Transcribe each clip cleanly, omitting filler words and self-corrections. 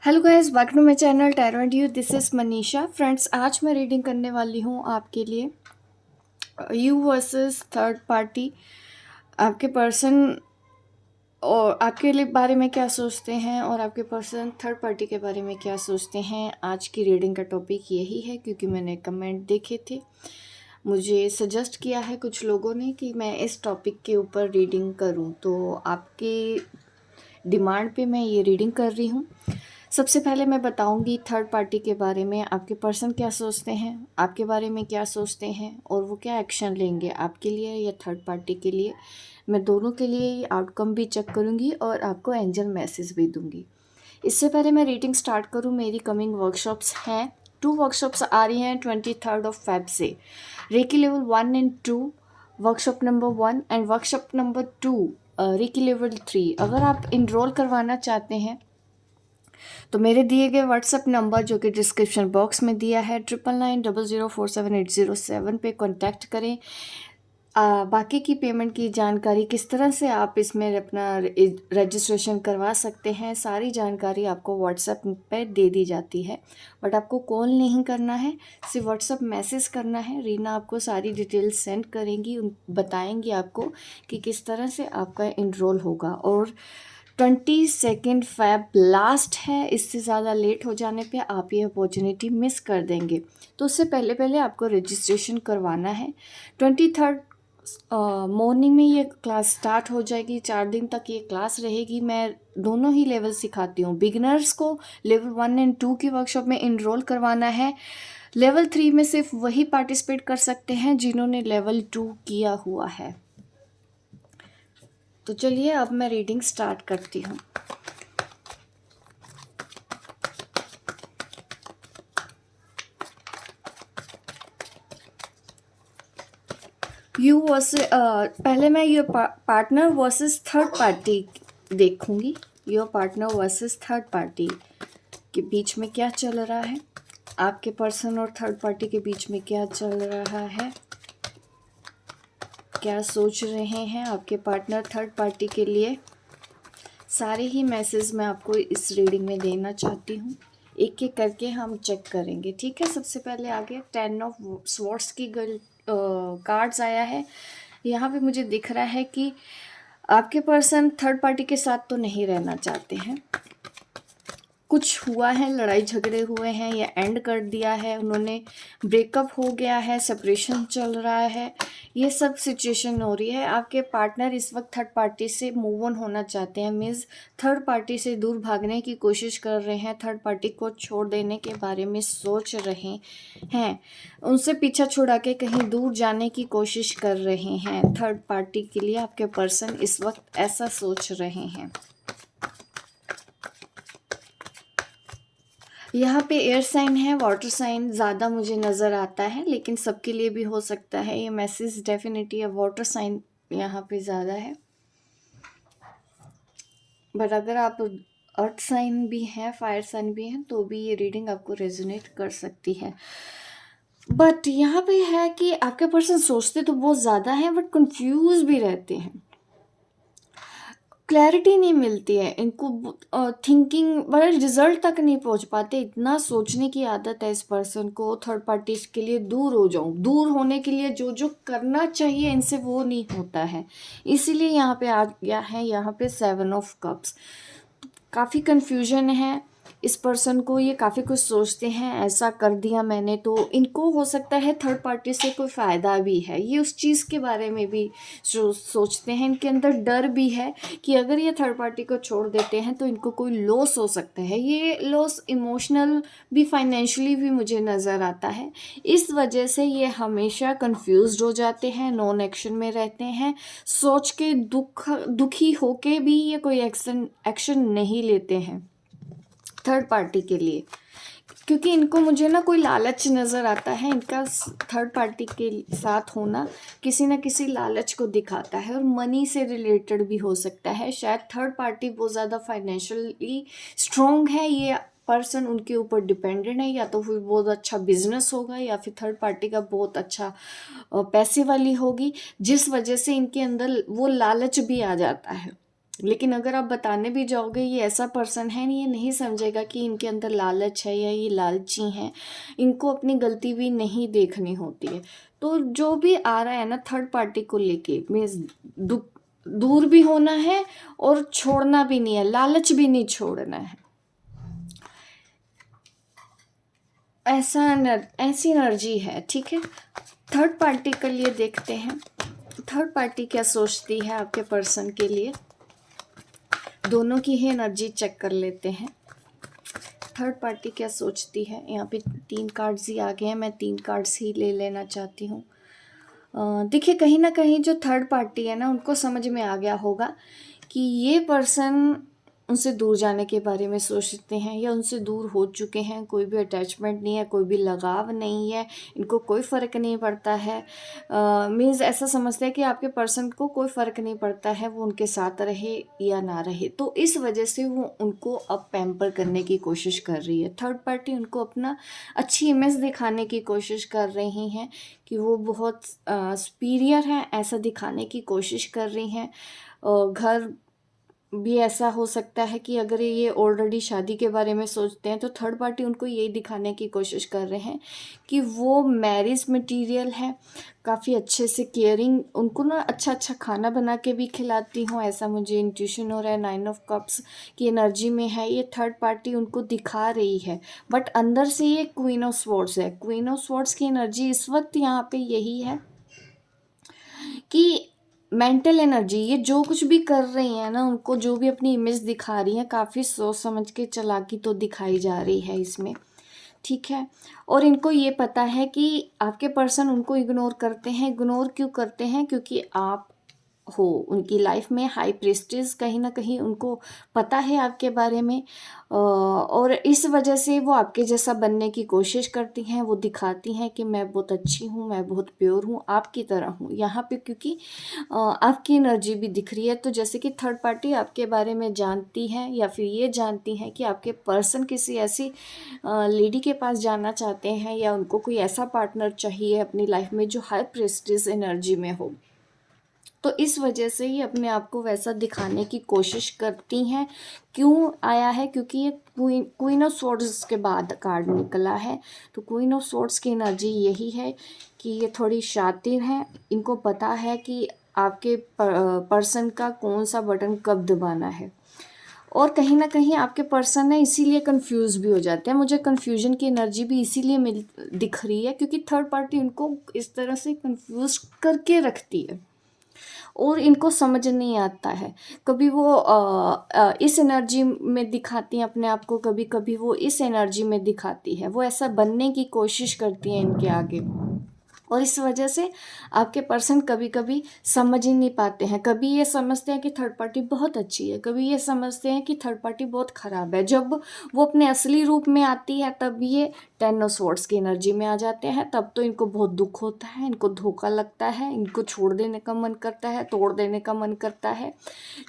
Hello guys, welcome to my channel tarot and you. This is Manisha. Friends, आज मैं reading करने वाली हूँ आपके लिए यू वर्सेस थर्ड पार्टी। आपके पर्सन और आपके लिए बारे में क्या सोचते हैं और आपके पर्सन थर्ड पार्टी के बारे में क्या सोचते हैं। आज की रीडिंग का टॉपिक यही है क्योंकि मैंने कमेंट देखे थे, मुझे सजेस्ट किया है कुछ लोगों ने कि मैं इस टॉपिक के ऊपर रीडिंग करूं, तो आपके डिमांड पे मैं ये रीडिंग कर रही हूँ। सबसे पहले मैं बताऊंगी थर्ड पार्टी के बारे में, आपके पर्सन क्या सोचते हैं, आपके बारे में क्या सोचते हैं और वो क्या एक्शन लेंगे आपके लिए या थर्ड पार्टी के लिए। मैं दोनों के लिए आउटकम भी चेक करूंगी और आपको एंजल मैसेज भी दूंगी। इससे पहले मैं रीडिंग स्टार्ट करूं, मेरी कमिंग वर्कशॉप्स हैं। 2 वर्कशॉप्स आ रही हैं 23 से। Reiki level 1 and 2 workshop number 1 and workshop number 2 reiki level 3। अगर आप इनरोल करवाना चाहते हैं तो मेरे दिए गए व्हाट्सएप नंबर जो कि डिस्क्रिप्शन बॉक्स में दिया है 9990047807 पे कांटेक्ट करें। बाकी की पेमेंट की जानकारी, किस तरह से आप इसमें अपना रजिस्ट्रेशन करवा सकते हैं, सारी जानकारी आपको व्हाट्सएप पे दे दी जाती है। बट आपको कॉल नहीं करना है, सिर्फ व्हाट्सएप मैसेज करना है। रीना आपको सारी डिटेल्स सेंड करेंगी, बताएंगी आपको कि किस तरह से आपका इनरोल होगा। और 22 फेब लास्ट है, इससे ज़्यादा लेट हो जाने पे आप ये अपॉर्चुनिटी मिस कर देंगे। तो उससे पहले पहले आपको रजिस्ट्रेशन करवाना है। 23 मॉर्निंग में ये क्लास स्टार्ट हो जाएगी। 4 दिन तक ये क्लास रहेगी। मैं दोनों ही लेवल सिखाती हूँ। बिगिनर्स को लेवल 1 एंड 2 की वर्कशॉप में इनरोल करवाना है। लेवल 3 में सिर्फ वही पार्टिसिपेट कर सकते हैं जिन्होंने लेवल 2 किया हुआ है। तो चलिए अब मैं रीडिंग स्टार्ट करती हूँ। पहले मैं your partner versus third party देखूंगी। Your partner versus third party के बीच में क्या चल रहा है, आपके पर्सन और थर्ड पार्टी के बीच में क्या चल रहा है, क्या सोच रहे हैं आपके पार्टनर थर्ड पार्टी के लिए। सारे ही मैसेज मैं आपको इस रीडिंग में देना चाहती हूँ। एक एक करके हम चेक करेंगे, ठीक है। सबसे पहले आगे 10 ऑफ स्वॉर्ड्स की कार्ड्स आया है। यहाँ पे मुझे दिख रहा है कि आपके पर्सन थर्ड पार्टी के साथ तो नहीं रहना चाहते हैं। कुछ हुआ है, लड़ाई झगड़े हुए हैं या एंड कर दिया है उन्होंने, ब्रेकअप हो गया है, सेपरेशन चल रहा है, ये सब सिचुएशन हो रही है। आपके पार्टनर इस वक्त थर्ड पार्टी से मूव ऑन होना चाहते हैं, मीन्स थर्ड पार्टी से दूर भागने की कोशिश कर रहे हैं, थर्ड पार्टी को छोड़ देने के बारे में सोच रहे हैं, उनसे पीछा छुड़ा के कहीं दूर जाने की कोशिश कर रहे हैं। थर्ड पार्टी के लिए आपके पर्सन इस वक्त ऐसा सोच रहे हैं। यहाँ पे एयर साइन है, वाटर साइन ज़्यादा मुझे नज़र आता है, लेकिन सबके लिए भी हो सकता है। ये मैसेज डेफिनेटली वाटर साइन यहाँ पे ज़्यादा है। बट अगर आप अर्थ साइन भी हैं, फायर साइन भी हैं, तो भी ये रीडिंग आपको रेजोनेट कर सकती है। बट यहाँ पे है कि आपके पर्सन सोचते तो बहुत ज़्यादा हैं बट कंफ्यूज भी रहते हैं, क्लैरिटी नहीं मिलती है इनको, थिंकिंग बड़े रिजल्ट तक नहीं पहुंच पाते। इतना सोचने की आदत है इस पर्सन को, थर्ड पार्टीज के लिए दूर हो जाऊं, दूर होने के लिए जो जो करना चाहिए इनसे वो नहीं होता है, इसीलिए यहाँ पे आ गया है। यहाँ पे 7 ऑफ कप्स, काफ़ी कन्फ्यूजन है इस पर्सन को। ये काफ़ी कुछ सोचते हैं, ऐसा कर दिया मैंने तो इनको हो सकता है थर्ड पार्टी से कोई फ़ायदा भी है, ये उस चीज़ के बारे में भी सोचते हैं। इनके अंदर डर भी है कि अगर ये थर्ड पार्टी को छोड़ देते हैं तो इनको कोई लॉस हो सकता है। ये लॉस इमोशनल भी, फाइनेंशियली भी मुझे नज़र आता है। इस वजह से ये हमेशा कंफ्यूज्ड हो जाते हैं, नॉन एक्शन में रहते हैं, सोच के दुखी होके भी ये कोई एक्शन नहीं लेते हैं थर्ड पार्टी के लिए, क्योंकि इनको मुझे ना कोई लालच नज़र आता है। इनका थर्ड पार्टी के साथ होना किसी न किसी लालच को दिखाता है और मनी से रिलेटेड भी हो सकता है। शायद थर्ड पार्टी बहुत ज़्यादा फाइनेंशियली स्ट्रॉन्ग है, ये पर्सन उनके ऊपर डिपेंडेंट है, या तो फिर बहुत अच्छा बिजनेस होगा या फिर थर्ड पार्टी का बहुत अच्छा पैसे वाली होगी, जिस वजह से इनके अंदर वो लालच भी आ जाता है। लेकिन अगर आप बताने भी जाओगे ये ऐसा पर्सन है, ये नहीं समझेगा कि इनके अंदर लालच है या ये लालची हैं, इनको अपनी गलती भी नहीं देखनी होती है। तो जो भी आ रहा है ना थर्ड पार्टी को लेके, मीन्स दूर भी होना है और छोड़ना भी नहीं है, लालच भी नहीं छोड़ना है। ऐसी एनर्जी है, ठीक है। थर्ड पार्टी के लिए देखते हैं, थर्ड पार्टी क्या सोचती है आपके पर्सन के लिए। दोनों की ही एनर्जी चेक कर लेते हैं, थर्ड पार्टी क्या सोचती है। यहाँ पे 3 कार्ड्स ही आ गए हैं, मैं 3 कार्ड्स ही ले लेना चाहती हूँ। देखिए कहीं ना कहीं जो थर्ड पार्टी है ना, उनको समझ में आ गया होगा कि ये पर्सन उनसे दूर जाने के बारे में सोचते हैं या उनसे दूर हो चुके हैं, कोई भी अटैचमेंट नहीं है, कोई भी लगाव नहीं है, इनको कोई फ़र्क नहीं पड़ता है। मीन्स ऐसा समझते हैं कि आपके पर्सन को कोई फ़र्क नहीं पड़ता है वो उनके साथ रहे या ना रहे, तो इस वजह से वो उनको अब पैम्पर करने की कोशिश कर रही है। थर्ड पार्टी उनको अपना अच्छी इमेज दिखाने की कोशिश कर रही हैं कि वो बहुत सुपीरियर हैं, ऐसा दिखाने की कोशिश कर रही हैं। घर भी ऐसा हो सकता है कि अगर ये ऑलरेडी शादी के बारे में सोचते हैं तो थर्ड पार्टी उनको यही दिखाने की कोशिश कर रहे हैं कि वो मैरिज मटेरियल है, काफ़ी अच्छे से केयरिंग, उनको ना अच्छा अच्छा खाना बना के भी खिलाती हूँ, ऐसा मुझे इंट्यूशन हो रहा है। 9 ऑफ कप्स की एनर्जी में है ये थर्ड पार्टी, उनको दिखा रही है, बट अंदर से ये क्वीन ऑफ स्वॉर्ड्स है। क्वीन ऑफ स्वॉर्ड्स की एनर्जी इस वक्त यहाँ पे यही है कि मेंटल एनर्जी, ये जो कुछ भी कर रही हैं ना, उनको जो भी अपनी इमेज दिखा रही हैं, काफ़ी सोच समझ के चालाकी तो दिखाई जा रही है इसमें, ठीक है। और इनको ये पता है कि आपके पर्सन उनको इग्नोर करते हैं। इग्नोर क्यों करते हैं? क्योंकि आप हो उनकी लाइफ में हाई प्रेस्टीज, कहीं ना कहीं उनको पता है आपके बारे में, और इस वजह से वो आपके जैसा बनने की कोशिश करती हैं। वो दिखाती हैं कि मैं बहुत अच्छी हूँ, मैं बहुत प्योर हूँ, आपकी तरह हूँ यहाँ पे, क्योंकि आपकी एनर्जी भी दिख रही है। तो जैसे कि थर्ड पार्टी आपके बारे में जानती है या फिर ये जानती हैं कि आपके पर्सन किसी ऐसी लेडी के पास जाना चाहते हैं या उनको कोई ऐसा पार्टनर चाहिए अपनी लाइफ में जो हाई प्रेस्टीज एनर्जी में हो, तो इस वजह से ही अपने आप को वैसा दिखाने की कोशिश करती हैं। क्यों आया है? क्योंकि ये क्वीन ऑफ स्वॉर्ड्स के बाद कार्ड निकला है, तो क्वीन ऑफ स्वॉर्ड्स की एनर्जी यही है कि ये थोड़ी शातिर हैं, इनको पता है कि आपके पर्सन का कौन सा बटन कब दबाना है। और कहीं ना कहीं आपके पर्सन है इसीलिए कंफ्यूज भी हो जाते हैं। मुझे कंफ्यूजन की एनर्जी भी इसीलिए दिख रही है क्योंकि थर्ड पार्टी उनको इस तरह से कंफ्यूज करके रखती है और इनको समझ नहीं आता है। कभी वो इस एनर्जी में दिखाती हैं अपने आप को, कभी कभी वो इस एनर्जी में दिखाती है, वो ऐसा बनने की कोशिश करती हैं इनके आगे। और इस वजह से आपके पर्सन कभी कभी समझ ही नहीं पाते हैं। कभी ये समझते हैं कि थर्ड पार्टी बहुत अच्छी है, कभी ये समझते हैं कि थर्ड पार्टी बहुत ख़राब है। जब वो अपने असली रूप में आती है तब ये 10 ऑफ स्वॉर्ड्स की एनर्जी में आ जाते हैं, तब तो इनको बहुत दुख होता है, इनको धोखा लगता है, इनको छोड़ देने का मन करता है, तोड़ देने का मन करता है।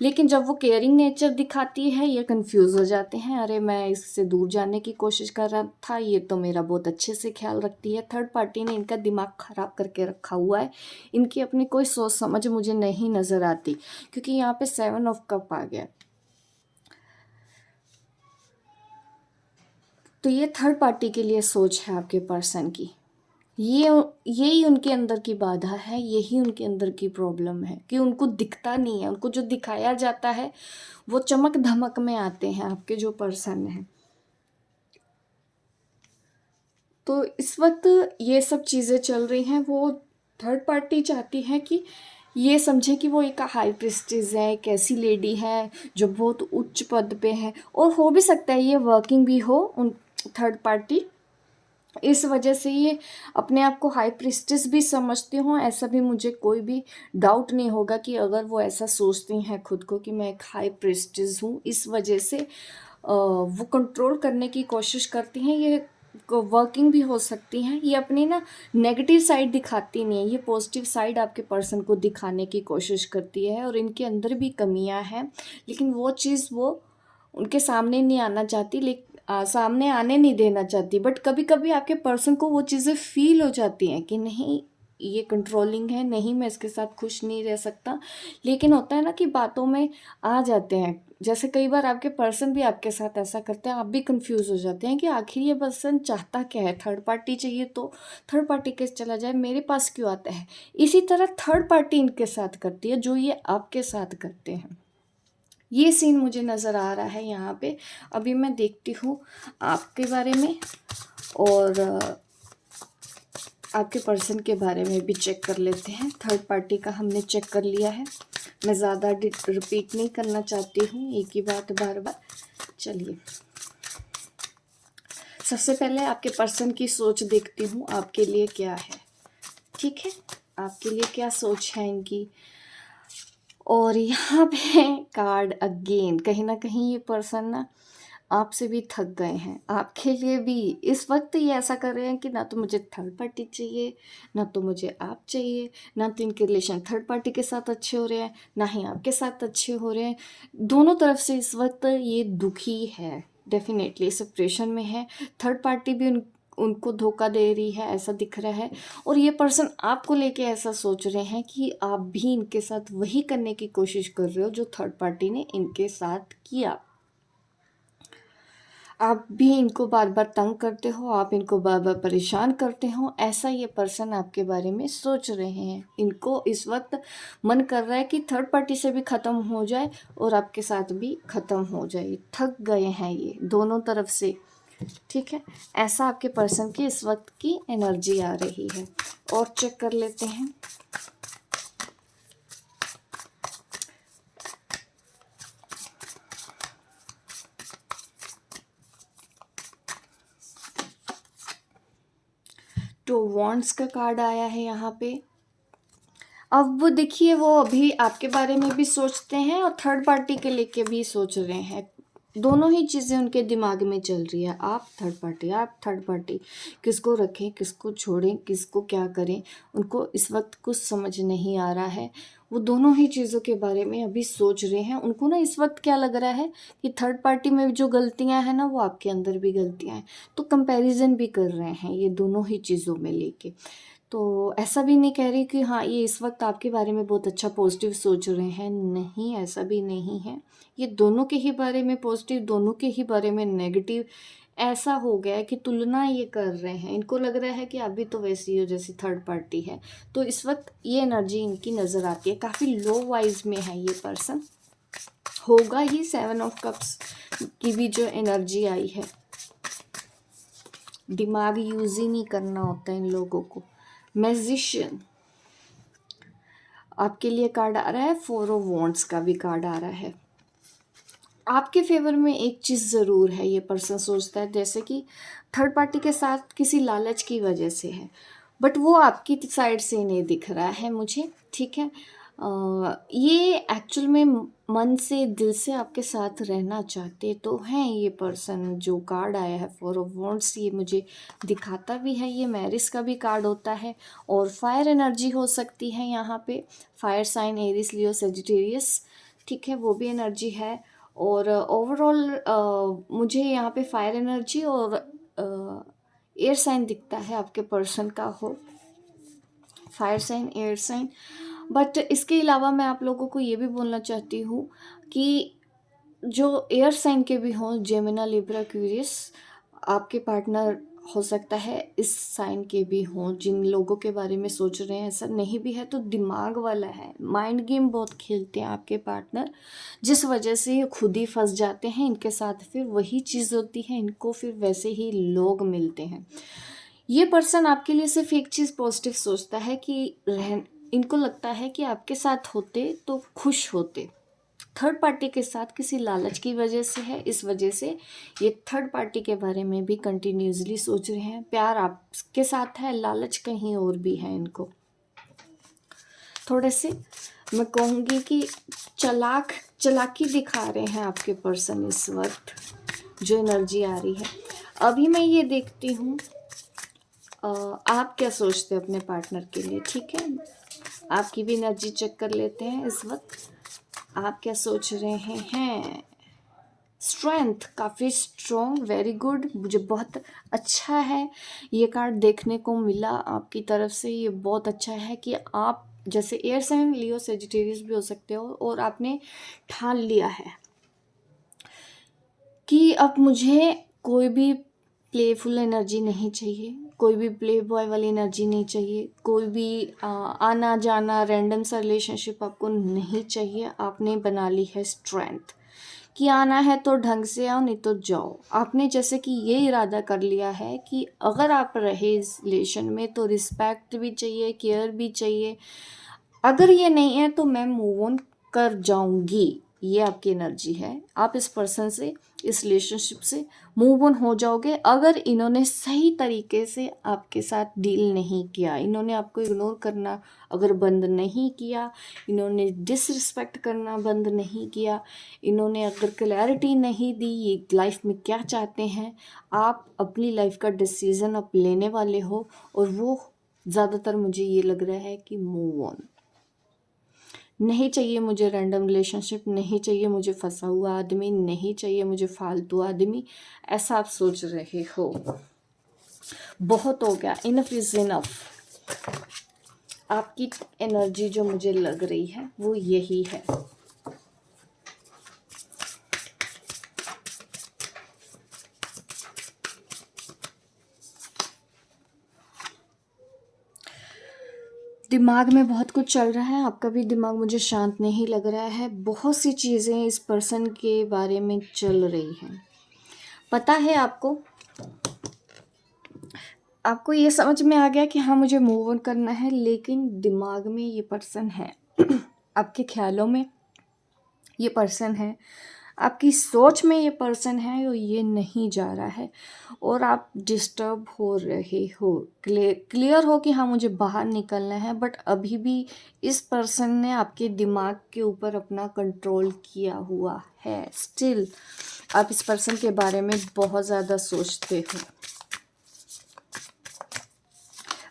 लेकिन जब वो केयरिंग नेचर दिखाती है ये कंफ्यूज हो जाते हैं, अरे मैं इससे दूर जाने की कोशिश कर रहा था, ये तो मेरा बहुत अच्छे से ख्याल रखती है। थर्ड पार्टी ने इनका दिमाग ख़राब करके रखा हुआ है, इनकी अपनी कोई सोच समझ मुझे नहीं नज़र आती, क्योंकि यहाँ पे 7 ऑफ कप आ गया। तो ये थर्ड पार्टी के लिए सोच है आपके पर्सन की। ये यही उनके अंदर की बाधा है, यही उनके अंदर की प्रॉब्लम है कि उनको दिखता नहीं है। उनको जो दिखाया जाता है वो चमक धमक में आते हैं आपके जो पर्सन है। तो इस वक्त ये सब चीज़ें चल रही हैं। वो थर्ड पार्टी चाहती है कि ये समझे कि वो एक हाई प्रेस्टीज है, एक ऐसी लेडी है जो बहुत उच्च पद पे है, और हो भी सकता है ये वर्किंग भी हो उन थर्ड पार्टी, इस वजह से ये अपने आप को हाई प्रिस्टेस भी समझती हूँ। ऐसा भी मुझे कोई भी डाउट नहीं होगा कि अगर वो ऐसा सोचती हैं खुद को कि मैं एक हाई प्रिस्टेस हूँ, इस वजह से वो कंट्रोल करने की कोशिश करती हैं। ये वर्किंग भी हो सकती हैं, ये अपनी ना नेगेटिव साइड दिखाती नहीं है, ये पॉजिटिव साइड आपके पर्सन को दिखाने की कोशिश करती है। और इनके अंदर भी कमियां हैं, लेकिन वो चीज़ वो उनके सामने नहीं आना चाहती, लेकिन सामने आने नहीं देना चाहती। बट कभी कभी आपके पर्सन को वो चीज़ें फील हो जाती हैं कि नहीं, ये कंट्रोलिंग है, नहीं मैं इसके साथ खुश नहीं रह सकता। लेकिन होता है ना कि बातों में आ जाते हैं, जैसे कई बार आपके पर्सन भी आपके साथ ऐसा करते हैं, आप भी कंफ्यूज हो जाते हैं कि आखिर ये पर्सन चाहता क्या है। थर्ड पार्टी चाहिए तो थर्ड पार्टी के चला जाए, मेरे पास क्यों आता है। इसी तरह थर्ड पार्टी इनके साथ करती है जो ये आपके साथ करते हैं। ये सीन मुझे नज़र आ रहा है यहाँ पे। अभी मैं देखती हूँ आपके बारे में और आपके पर्सन के बारे में भी चेक कर लेते हैं। थर्ड पार्टी का हमने चेक कर लिया है, मैं ज़्यादा रिपीट नहीं करना चाहती हूँ एक ही बात बार बार। चलिए सबसे पहले आपके पर्सन की सोच देखती हूँ आपके लिए क्या है। ठीक है, आपके लिए क्या सोच है इनकी। और यहाँ पे कार्ड अगेन, कहीं ना कहीं ये पर्सन ना आपसे भी थक गए हैं, आपके लिए भी इस वक्त ये ऐसा कर रहे हैं कि ना तो मुझे थर्ड पार्टी चाहिए, ना तो मुझे आप चाहिए, ना तो इनके रिलेशन थर्ड पार्टी के साथ अच्छे हो रहे हैं, ना ही आपके साथ अच्छे हो रहे हैं। दोनों तरफ से इस वक्त ये दुखी है, डेफिनेटली सेपरेशन में है। थर्ड पार्टी भी उनको धोखा दे रही है ऐसा दिख रहा है। और ये पर्सन आपको लेके ऐसा सोच रहे हैं कि आप भी इनके साथ वही करने की कोशिश कर रहे हो जो थर्ड पार्टी ने इनके साथ किया। आप भी इनको बार बार तंग करते हो, आप इनको बार बार परेशान करते हो, ऐसा ये पर्सन आपके बारे में सोच रहे हैं। इनको इस वक्त मन कर रहा है कि थर्ड पार्टी से भी ख़त्म हो जाए और आपके साथ भी ख़त्म हो जाए। थक गए हैं ये दोनों तरफ से। ठीक है, ऐसा आपके पर्सन की इस वक्त की एनर्जी आ रही है। और चेक कर लेते हैं। टू वॉन्ड्स का कार्ड आया है यहाँ पे। अब वो देखिए, वो अभी आपके बारे में भी सोचते हैं और थर्ड पार्टी के लेके भी सोच रहे हैं। दोनों ही चीज़ें उनके दिमाग में चल रही है, आप थर्ड पार्टी, आप थर्ड पार्टी। किसको रखें, किसको छोड़ें, किसको क्या करें, उनको इस वक्त कुछ समझ नहीं आ रहा है। वो दोनों ही चीज़ों के बारे में अभी सोच रहे हैं। उनको ना इस वक्त क्या लग रहा है कि थर्ड पार्टी में जो गलतियां हैं ना, वो आपके अंदर भी गलतियां हैं। तो कंपैरिजन भी कर रहे हैं ये दोनों ही चीज़ों में लेके। तो ऐसा भी नहीं कह रही कि हाँ ये इस वक्त आपके बारे में बहुत अच्छा पॉजिटिव सोच रहे हैं, नहीं ऐसा भी नहीं है। ये दोनों के ही बारे में पॉजिटिव, दोनों के ही बारे में नेगेटिव ऐसा हो गया है कि तुलना ये कर रहे हैं। इनको लग रहा है कि आप भी तो वैसी हो जैसी थर्ड पार्टी है। तो इस वक्त ये एनर्जी इनकी नज़र आती है, काफ़ी लो वाइज में है ये पर्सन। होगा ही 7 ऑफ कप्स की भी जो एनर्जी आई है। दिमाग यूज ही नहीं करना होता इन लोगों को। मैजिशियन आपके लिए कार्ड आ रहा है। 4 ऑफ वॉन्ड्स का भी कार्ड आ रहा है। आपके फेवर में एक चीज़ ज़रूर है, ये पर्सन सोचता है जैसे कि थर्ड पार्टी के साथ किसी लालच की वजह से है, बट वो आपकी साइड से नहीं दिख रहा है मुझे। ठीक है, ये एक्चुअल में मन से दिल से आपके साथ रहना चाहते तो हैं ये पर्सन। जो कार्ड आया है 4 ऑफ वॉन्ड्स, ये मुझे दिखाता भी है ये मैरिज का भी कार्ड होता है। और फायर एनर्जी हो सकती है यहाँ पे, fire sign Aries Leo Sagittarius. ठीक है, वो भी एनर्जी है। और ओवरऑल मुझे यहाँ पे फायर एनर्जी और एयर साइन दिखता है आपके पर्सन का हो, fire sign, air sign. But इसके अलावा मैं आप लोगों को ये भी बोलना चाहती हूँ कि जो एयर साइन के भी हों, जेमिना, लिब्रा, एक्वेरियस, आपके पार्टनर हो सकता है इस साइन के भी हों। जिन लोगों के बारे में सोच रहे हैं ऐसा नहीं भी है तो दिमाग वाला है, माइंड गेम बहुत खेलते हैं आपके पार्टनर, जिस वजह से ये खुद ही फंस जाते हैं। इनके साथ फिर वही चीज़ होती है, इनको फिर वैसे ही लोग मिलते हैं। ये पर्सन आपके लिए सिर्फ एक चीज़ पॉजिटिव सोचता है कि इनको लगता है कि आपके साथ होते तो खुश होते। थर्ड पार्टी के साथ किसी लालच की वजह से है, इस वजह से ये थर्ड पार्टी के बारे में भी कंटिन्यूसली सोच रहे हैं। प्यार आपके साथ है, लालच कहीं और भी है। इनको थोड़े से मैं कहूँगी कि चालाकी दिखा रहे हैं आपके पर्सन इस वक्त, जो एनर्जी आ रही है। अभी मैं ये देखती हूँ आप क्या सोचते हैं अपने पार्टनर के लिए। ठीक है, आपकी भी एनर्जी चेक कर लेते हैं इस वक्त, आप क्या सोच रहे हैं। स्ट्रेंथ, काफ़ी स्ट्रॉन्ग, वेरी गुड, मुझे बहुत अच्छा है ये कार्ड देखने को मिला आपकी तरफ से। ये बहुत अच्छा है कि आप जैसे एयर साइन लियो सेजिटेरियस भी हो सकते हो और आपने ठान लिया है कि अब मुझे कोई भी प्लेफुल एनर्जी नहीं चाहिए, कोई भी प्ले बॉय वाली एनर्जी नहीं चाहिए, कोई भी आना जाना रैंडम सा रिलेशनशिप आपको नहीं चाहिए। आपने बना ली है स्ट्रेंथ कि आना है तो ढंग से आओ, नहीं तो जाओ। आपने जैसे कि ये इरादा कर लिया है कि अगर आप रहे इस रिलेशन में तो रिस्पेक्ट भी चाहिए, केयर भी चाहिए। अगर ये नहीं है तो मैं मूव ऑन कर जाऊंगी। ये आपकी एनर्जी है। आप इस पर्सन से, इस रिलेशनशिप से मूव ऑन हो जाओगे अगर इन्होंने सही तरीके से आपके साथ डील नहीं किया, इन्होंने आपको इग्नोर करना अगर बंद नहीं किया, इन्होंने डिसरिस्पेक्ट करना बंद नहीं किया, इन्होंने अगर क्लैरिटी नहीं दी ये लाइफ में क्या चाहते हैं। आप अपनी लाइफ का डिसीज़न आप लेने वाले हो और वो ज़्यादातर मुझे ये लग रहा है कि मूव ऑन। नहीं चाहिए मुझे रैंडम रिलेशनशिप, नहीं चाहिए मुझे फंसा हुआ आदमी, नहीं चाहिए मुझे फालतू आदमी, ऐसा आप सोच रहे हो। बहुत हो गया, इनफ इज इनफ। आपकी एनर्जी जो मुझे लग रही है वो यही है। दिमाग में बहुत कुछ चल रहा है, आपका भी दिमाग मुझे शांत नहीं लग रहा है। बहुत सी चीज़ें इस पर्सन के बारे में चल रही हैं। पता है आपको ये समझ में आ गया कि हाँ मुझे मूव ऑन करना है, लेकिन दिमाग में ये पर्सन है आपके ख्यालों में ये पर्सन है, आपकी सोच में ये पर्सन है और ये नहीं जा रहा है और आप डिस्टर्ब हो रहे हो। क्लियर हो कि हाँ मुझे बाहर निकलना है, बट अभी भी इस पर्सन ने आपके दिमाग के ऊपर अपना कंट्रोल किया हुआ है। स्टिल आप इस पर्सन के बारे में बहुत ज़्यादा सोचते हो,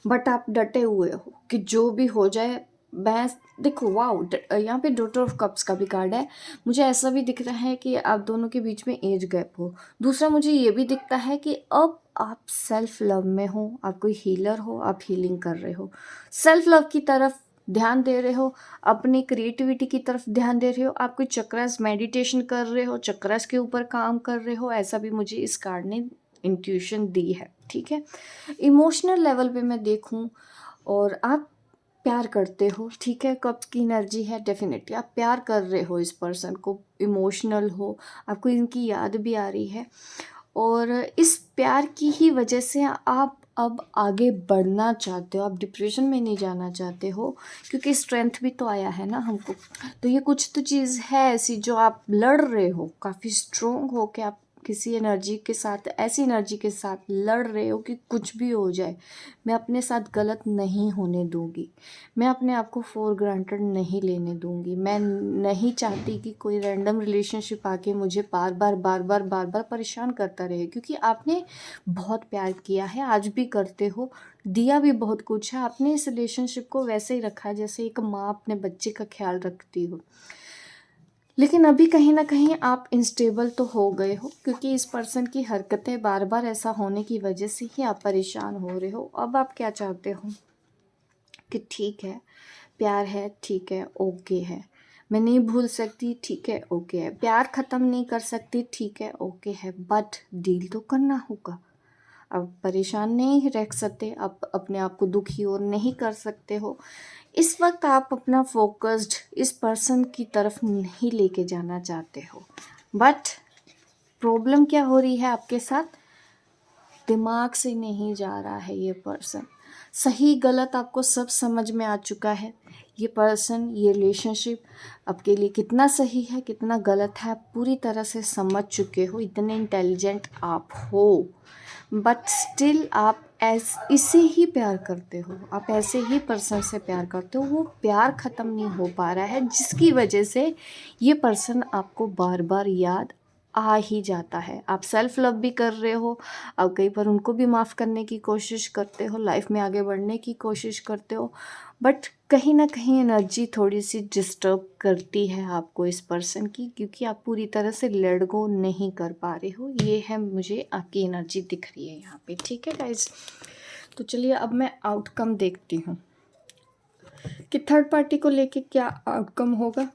बट आप डटे हुए हो कि जो भी हो जाए। मैं देखो, वाओ, यहाँ पे डॉटर ऑफ कप्स का भी कार्ड है। मुझे ऐसा भी दिख रहा है कि आप दोनों के बीच में एज गैप हो। दूसरा मुझे ये भी दिखता है कि अब आप सेल्फ लव में हो, आप कोई हीलर हो, आप हीलिंग कर रहे हो, सेल्फ लव की तरफ ध्यान दे रहे हो, अपनी क्रिएटिविटी की तरफ ध्यान दे रहे हो, आप कोई चक्रास मेडिटेशन कर रहे हो, चक्रास के ऊपर काम कर रहे हो। ऐसा भी मुझे इस कार्ड ने इंट्यूशन दी है, ठीक है। इमोशनल लेवल पे मैं देखूं और आप प्यार करते हो, ठीक है। कब की एनर्जी है, डेफिनेटली आप प्यार कर रहे हो इस पर्सन को, इमोशनल हो, आपको इनकी याद भी आ रही है और इस प्यार की ही वजह से आप अब आगे बढ़ना चाहते हो, आप डिप्रेशन में नहीं जाना चाहते हो, क्योंकि स्ट्रेंथ भी तो आया है ना हमको। तो ये कुछ तो चीज़ है ऐसी जो आप लड़ रहे हो, काफ़ी स्ट्रोंग हो के आप किसी एनर्जी के साथ, ऐसी एनर्जी के साथ लड़ रहे हो कि कुछ भी हो जाए मैं अपने साथ गलत नहीं होने दूंगी, मैं अपने आप को फॉर ग्रांटेड नहीं लेने दूंगी। मैं नहीं चाहती कि कोई रैंडम रिलेशनशिप आके मुझे बार बार परेशान करता रहे, क्योंकि आपने बहुत प्यार किया है, आज भी करते हो, दिया भी बहुत कुछ है। आपने इस रिलेशनशिप को वैसे ही रखा है जैसे एक माँ अपने बच्चे का ख्याल रखती हो। लेकिन अभी कहीं ना कहीं आप इंस्टेबल तो हो गए हो, क्योंकि इस पर्सन की हरकतें बार बार ऐसा होने की वजह से ही आप परेशान हो रहे हो। अब आप क्या चाहते हो कि ठीक है, प्यार है, ठीक है, ओके है, मैं नहीं भूल सकती, ठीक है, ओके है, प्यार ख़त्म नहीं कर सकती, ठीक है, ओके है, बट डील तो करना होगा। अब परेशान नहीं रह सकते, आप अपने आप को दुखी और नहीं कर सकते हो। इस वक्त आप अपना फोकस्ड इस पर्सन की तरफ नहीं लेके जाना चाहते हो, बट प्रॉब्लम क्या हो रही है आपके साथ, दिमाग से नहीं जा रहा है ये पर्सन। सही गलत आपको सब समझ में आ चुका है। ये पर्सन, ये रिलेशनशिप आपके लिए कितना सही है, कितना गलत है, आप पूरी तरह से समझ चुके हो, इतने इंटेलिजेंट आप हो। बट स्टिल आप इसे ही प्यार करते हो, आप ऐसे ही पर्सन से प्यार करते हो। वो प्यार ख़त्म नहीं हो पा रहा है, जिसकी वजह से ये पर्सन आपको बार बार याद आ ही जाता है। आप सेल्फ लव भी कर रहे हो, अब कई बार उनको भी माफ़ करने की कोशिश करते हो, लाइफ में आगे बढ़ने की कोशिश करते हो, बट कहीं ना कहीं एनर्जी थोड़ी सी डिस्टर्ब करती है आपको इस पर्सन की, क्योंकि आप पूरी तरह से लेट गो नहीं कर पा रहे हो। ये है, मुझे आपकी एनर्जी दिख रही है यहाँ पे। ठीक है गाइज, तो चलिए अब मैं आउटकम देखती हूँ कि थर्ड पार्टी को लेके क्या आउटकम होगा।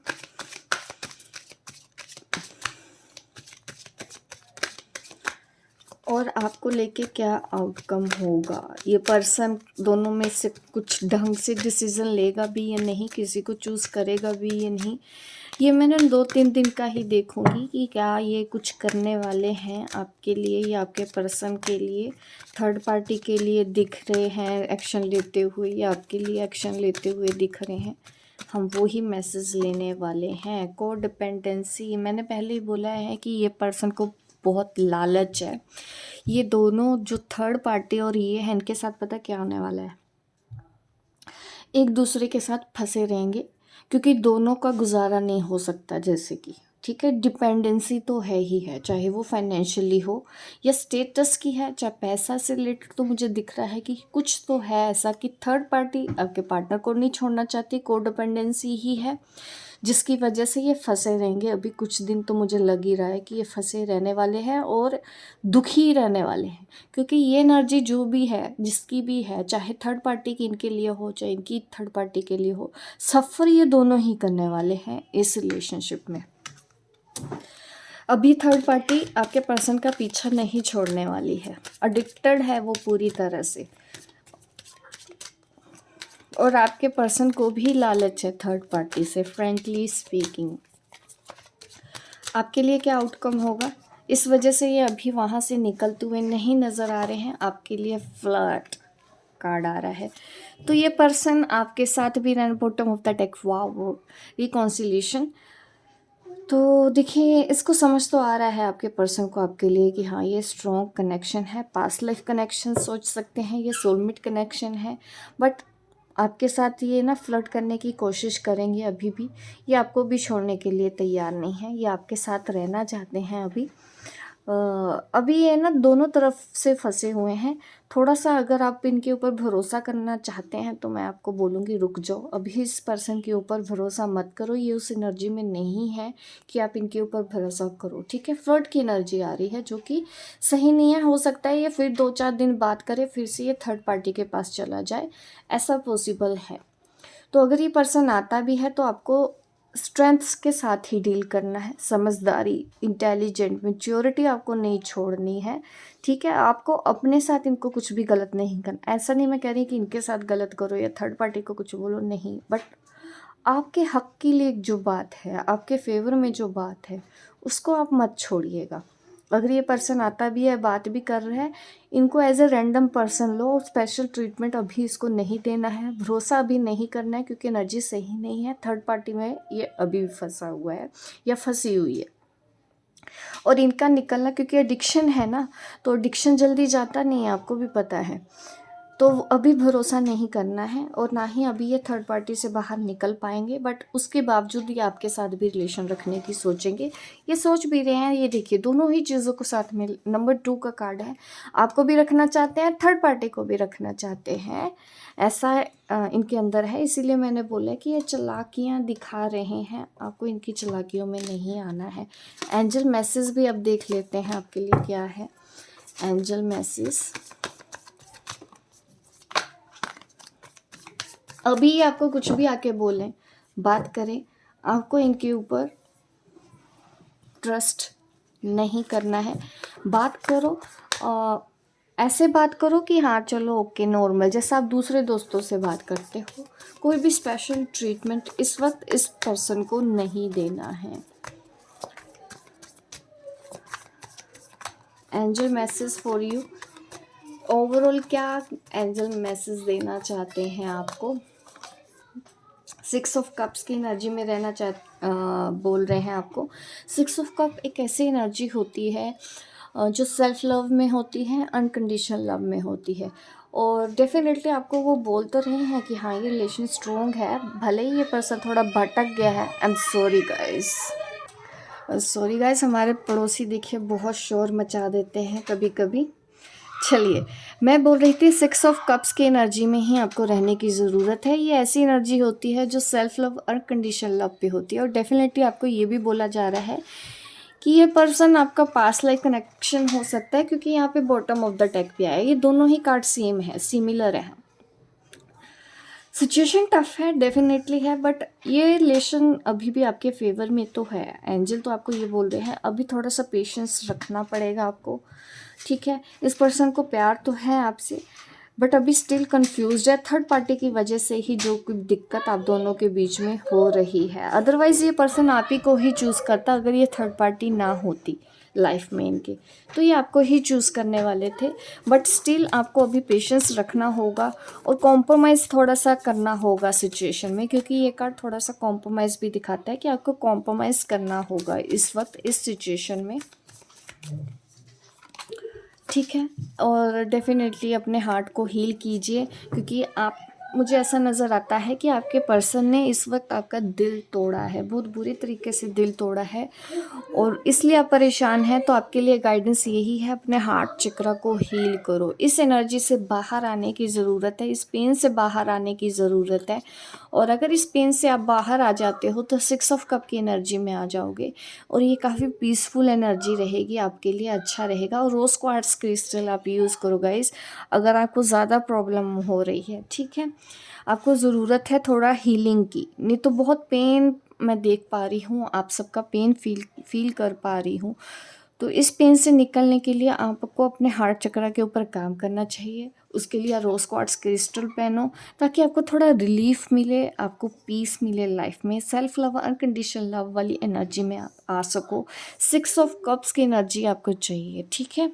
और आपको लेके क्या आउटकम होगा। ये पर्सन दोनों में से कुछ ढंग से डिसीज़न लेगा भी या नहीं, किसी को चूज़ करेगा भी या नहीं, ये मैंने 2-3 दिन का ही देखूंगी कि क्या ये कुछ करने वाले हैं आपके लिए या आपके पर्सन के लिए, थर्ड पार्टी के लिए दिख रहे हैं एक्शन लेते हुए या आपके लिए एक्शन लेते हुए दिख रहे हैं। हम वो ही मैसेज लेने वाले हैं। को डिपेंडेंसी, मैंने पहले ही बोला है कि ये पर्सन को बहुत लालच है। ये दोनों जो थर्ड पार्टी और ये है, इनके साथ पता क्या होने वाला है, एक दूसरे के साथ फंसे रहेंगे, क्योंकि दोनों का गुजारा नहीं हो सकता। जैसे कि ठीक है, डिपेंडेंसी तो है ही है, चाहे वो फाइनेंशियली हो या स्टेटस की है, चाहे पैसा से रिलेटेड। तो मुझे दिख रहा है कि कुछ तो है ऐसा कि थर्ड पार्टी आपके पार्टनर को नहीं छोड़ना चाहती, को डिपेंडेंसी ही है जिसकी वजह से ये फंसे रहेंगे। अभी कुछ दिन तो मुझे लग ही रहा है कि ये फंसे रहने वाले हैं और दुखी रहने वाले हैं, क्योंकि ये एनर्जी जो भी है, जिसकी भी है, चाहे थर्ड पार्टी की इनके लिए हो चाहे इनकी थर्ड पार्टी के लिए हो, सफ़र ये दोनों ही करने वाले हैं इस रिलेशनशिप में। अभी थर्ड पार्टी आपके पर्सन का पीछा नहीं छोड़ने वाली है, एडिक्टेड है वो पूरी तरह से, और आपके पर्सन को भी लालच है थर्ड पार्टी से। फ्रेंकली स्पीकिंग, आपके लिए क्या आउटकम होगा, इस वजह से ये अभी वहाँ से निकलते हुए नहीं नज़र आ रहे हैं। आपके लिए फ्लर्ट कार्ड आ रहा है, तो ये पर्सन आपके साथ भी रहना, bottom of the deck, wow, reconciliation. तो देखिए, इसको समझ तो आ रहा है आपके पर्सन को आपके लिए कि हाँ ये स्ट्रॉन्ग कनेक्शन है, पास्ट लाइफ कनेक्शन सोच सकते हैं, ये सोलमेट कनेक्शन है, बट आपके साथ ये ना फ्लर्ट करने की कोशिश करेंगे अभी भी। ये आपको भी छोड़ने के लिए तैयार नहीं है, ये आपके साथ रहना चाहते हैं अभी। अभी ये ना दोनों तरफ से फंसे हुए हैं। थोड़ा सा अगर आप इनके ऊपर भरोसा करना चाहते हैं तो मैं आपको बोलूँगी रुक जाओ, अभी इस पर्सन के ऊपर भरोसा मत करो। ये उस एनर्जी में नहीं है कि आप इनके ऊपर भरोसा करो। ठीक है, फ्लर्ट की एनर्जी आ रही है जो कि सही नहीं है। हो सकता है ये फिर 2-4 दिन बात करे, फिर से ये थर्ड पार्टी के पास चला जाए, ऐसा पॉसिबल है। तो अगर ये पर्सन आता भी है तो आपको स्ट्रेंथ्स के साथ ही डील करना है, समझदारी, इंटेलिजेंट, मैच्योरिटी आपको नहीं छोड़नी है। ठीक है, आपको अपने साथ इनको कुछ भी गलत नहीं करना। ऐसा नहीं मैं कह रही कि इनके साथ गलत करो या थर्ड पार्टी को कुछ बोलो, नहीं, बट आपके हक के लिए जो बात है, आपके फेवर में जो बात है, उसको आप मत छोड़िएगा। अगर ये पर्सन आता भी है, बात भी कर रहा है, इनको एज ए रैंडम पर्सन लो, स्पेशल ट्रीटमेंट अभी इसको नहीं देना है, भरोसा अभी नहीं करना है, क्योंकि एनर्जी सही नहीं है। थर्ड पार्टी में ये अभी भी फंसा हुआ है या फंसी हुई है, और इनका निकलना, क्योंकि एडिक्शन है ना, तो एडिक्शन जल्दी जाता नहीं है, आपको भी पता है। तो अभी भरोसा नहीं करना है, और ना ही अभी ये थर्ड पार्टी से बाहर निकल पाएंगे, बट उसके बावजूद ये आपके साथ भी रिलेशन रखने की सोचेंगे, ये सोच भी रहे हैं। ये देखिए, दोनों ही चीज़ों को साथ में, नंबर 2 का कार्ड है, आपको भी रखना चाहते हैं, थर्ड पार्टी को भी रखना चाहते हैं, ऐसा इनके अंदर है। इसीलिए मैंने बोला कि ये चालाकियाँ दिखा रहे हैं, आपको इनकी चालाकियों में नहीं आना है। एंजल मैसेज भी अब देख लेते हैं आपके लिए क्या है। एंजल मैसेज, अभी आपको कुछ भी आके बोलें, बात करें, आपको इनके ऊपर ट्रस्ट नहीं करना है। बात करो, ऐसे बात करो कि हाँ चलो ओके, नॉर्मल, जैसा आप दूसरे दोस्तों से बात करते हो। कोई भी स्पेशल ट्रीटमेंट इस वक्त इस पर्सन को नहीं देना है। Angel message for you, overall क्या एंजल मैसेज देना चाहते हैं आपको। 6 ऑफ कप्स की एनर्जी में रहना बोल रहे हैं आपको। 6 ऑफ कप एक ऐसी एनर्जी होती है जो सेल्फ लव में होती है, अनकंडीशनल लव में होती है, और डेफिनेटली आपको वो बोल तो रहे हैं कि हाँ ये रिलेशन स्ट्रॉन्ग है, भले ही ये पर्सन थोड़ा भटक गया है। I am sorry guys, sorry guys, हमारे पड़ोसी देखिए बहुत शोर मचा देते हैं कभी कभी। चलिए, मैं बोल रही थी 6 ऑफ कप्स की एनर्जी में ही आपको रहने की ज़रूरत है। ये ऐसी एनर्जी होती है जो सेल्फ लव और कंडीशनल लव पे होती है, और डेफिनेटली आपको ये भी बोला जा रहा है कि ये पर्सन आपका पास्ट लाइफ कनेक्शन हो सकता है, क्योंकि यहाँ पे बॉटम ऑफ द डेक भी आया है। ये दोनों ही कार्ड सेम है, सिमिलर है। सिचुएशन टफ है, डेफिनेटली है, बट ये रिलेशन अभी भी आपके फेवर में तो है। एंजल तो आपको ये बोल रहे हैं अभी थोड़ा सा पेशेंस रखना पड़ेगा आपको, ठीक है। इस पर्सन को प्यार तो है आपसे, बट अभी स्टिल कंफ्यूज्ड है। थर्ड पार्टी की वजह से ही जो कोई दिक्कत आप दोनों के बीच में हो रही है। अदरवाइज़ ये पर्सन आप ही को ही चूज़ करता अगर ये थर्ड पार्टी ना होती लाइफ में इनके, तो ये आपको ही चूज़ करने वाले थे। बट स्टिल आपको अभी पेशेंस रखना होगा और कॉम्प्रोमाइज़ थोड़ा सा करना होगा सिचुएशन में, क्योंकि ये कार्ड थोड़ा सा कॉम्प्रोमाइज़ भी दिखाता है कि आपको कॉम्प्रोमाइज़ करना होगा इस वक्त इस सिचुएशन में, ठीक है। और डेफिनेटली अपने हार्ट को हील कीजिए, क्योंकि आप, मुझे ऐसा नज़र आता है कि आपके पर्सन ने इस वक्त आपका दिल तोड़ा है, बहुत बुरी तरीके से दिल तोड़ा है, और इसलिए आप परेशान हैं। तो आपके लिए गाइडेंस यही है, अपने हार्ट चक्र को हील करो। इस एनर्जी से बाहर आने की ज़रूरत है, इस पेन से बाहर आने की ज़रूरत है। और अगर इस पेन से आप बाहर आ जाते हो तो 6 ऑफ कप की एनर्जी में आ जाओगे, और ये काफ़ी पीसफुल एनर्जी रहेगी आपके लिए, अच्छा रहेगा। और रोज़ क्वार्ट्ज क्रिस्टल आप यूज़ करो गाइस, अगर आपको ज़्यादा प्रॉब्लम हो रही है, ठीक है। आपको ज़रूरत है थोड़ा हीलिंग की, नहीं तो बहुत पेन मैं देख पा रही हूँ, आप सबका पेन फील कर पा रही हूँ। तो इस पेन से निकलने के लिए आपको अपने हार्ट चक्र के ऊपर काम करना चाहिए। उसके लिए रोज़ क्वार्ट्ज क्रिस्टल पहनो, ताकि आपको थोड़ा रिलीफ मिले, आपको पीस मिले लाइफ में। सेल्फ लव, अनकंडीशनल लव वाली एनर्जी में आप आ सको। 6 ऑफ कप्स की एनर्जी आपको चाहिए, ठीक है।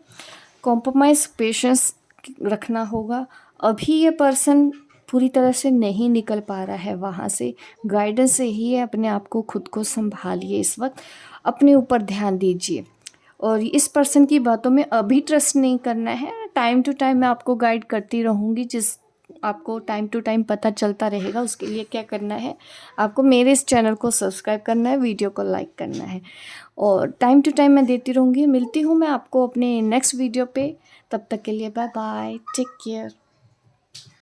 कॉम्प्रोमाइज़, पेशेंस रखना होगा। अभी ये पर्सन पूरी तरह से नहीं निकल पा रहा है वहाँ से, गाइडेंस से ही है। अपने आप को, खुद को संभालिए इस वक्त, अपने ऊपर ध्यान दीजिए, और इस पर्सन की बातों में अभी ट्रस्ट नहीं करना है। टाइम टू टाइम मैं आपको गाइड करती रहूँगी, जिस आपको टाइम टू टाइम पता चलता रहेगा। उसके लिए क्या करना है, आपको मेरे इस चैनल को सब्सक्राइब करना है, वीडियो को लाइक करना है, और टाइम टू टाइम मैं देती रहूँगी। मिलती हूँ मैं आपको अपने नेक्स्ट वीडियो पे, तब तक के लिए बाय बाय, टेक केयर।